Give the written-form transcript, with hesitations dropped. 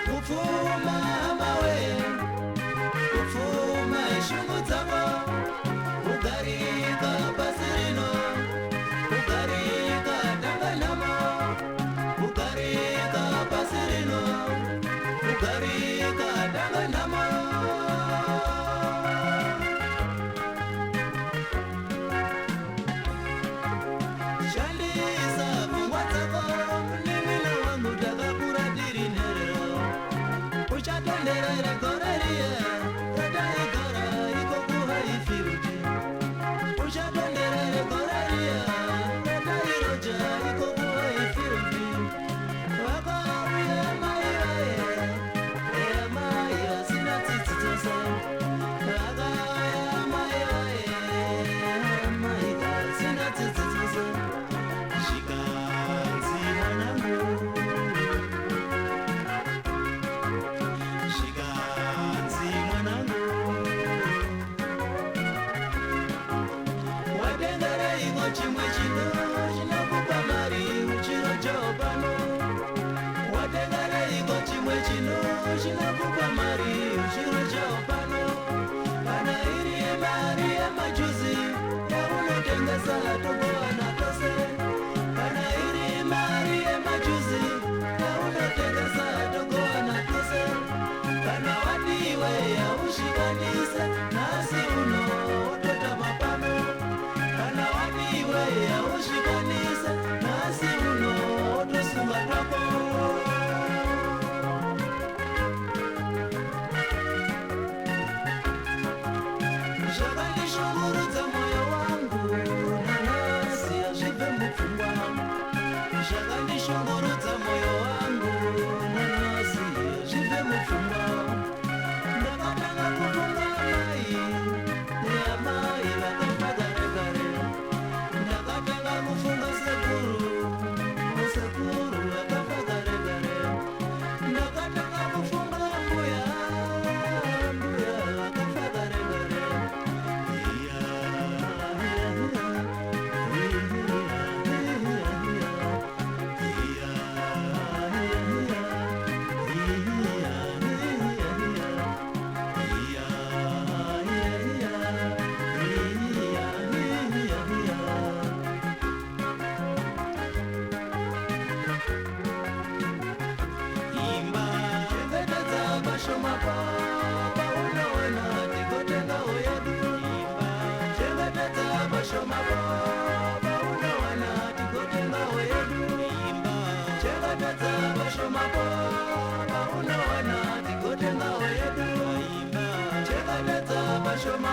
kupfuma mawe kupfuma ishungu dzako kugarika pasi rino kugarika danganamo kugarika pasi rino kugarika danganamo shandisa pfungwa dzako munimino wangu takakura tiri nherero uchatonderere gore riye rataigara iko kuhaifiruti uchatonderere gore riye ratairoja iko kuhaifiruti vakauya mai vaye mai vasina tsitsi dzose vakauya mai vaye mai vasina tsitsi dzose zvikanzi mwanangu zvikanzi mwanangu watengereiko chimwe chino chinokupa mari uchiro chopano watengereiko chimwe chino chinokupa mari uchiro chopano kana iri mari yemajuzi yaunotengesa tokowana tose kana iri mari yemajuzi yaunotengesa tokowana tose kana wadiwe yaushikanise nasi uno wototama pano kana wadiwe yaushikanise nasi uno wotosunga twako zvakandishungurudza moyo wangu nanasi hazvibve mupfungwa zvakandishungurudza moyo wangu nanasi hazvibve mupfungwa ndakatanga kufunga mai neamai vakafa kare kare ndakatanga kufunga sekuru vakafa kare kare ndakatanga kufunga mbuya vakafa kare kare imba chengetedza vashoma paunowana tikotengawo yedu imba chengetedza vashoma paunowana tikotengawo yedu imba chengetedza vashoma paunowana tikotengawo yedu imba chengetedza vashoma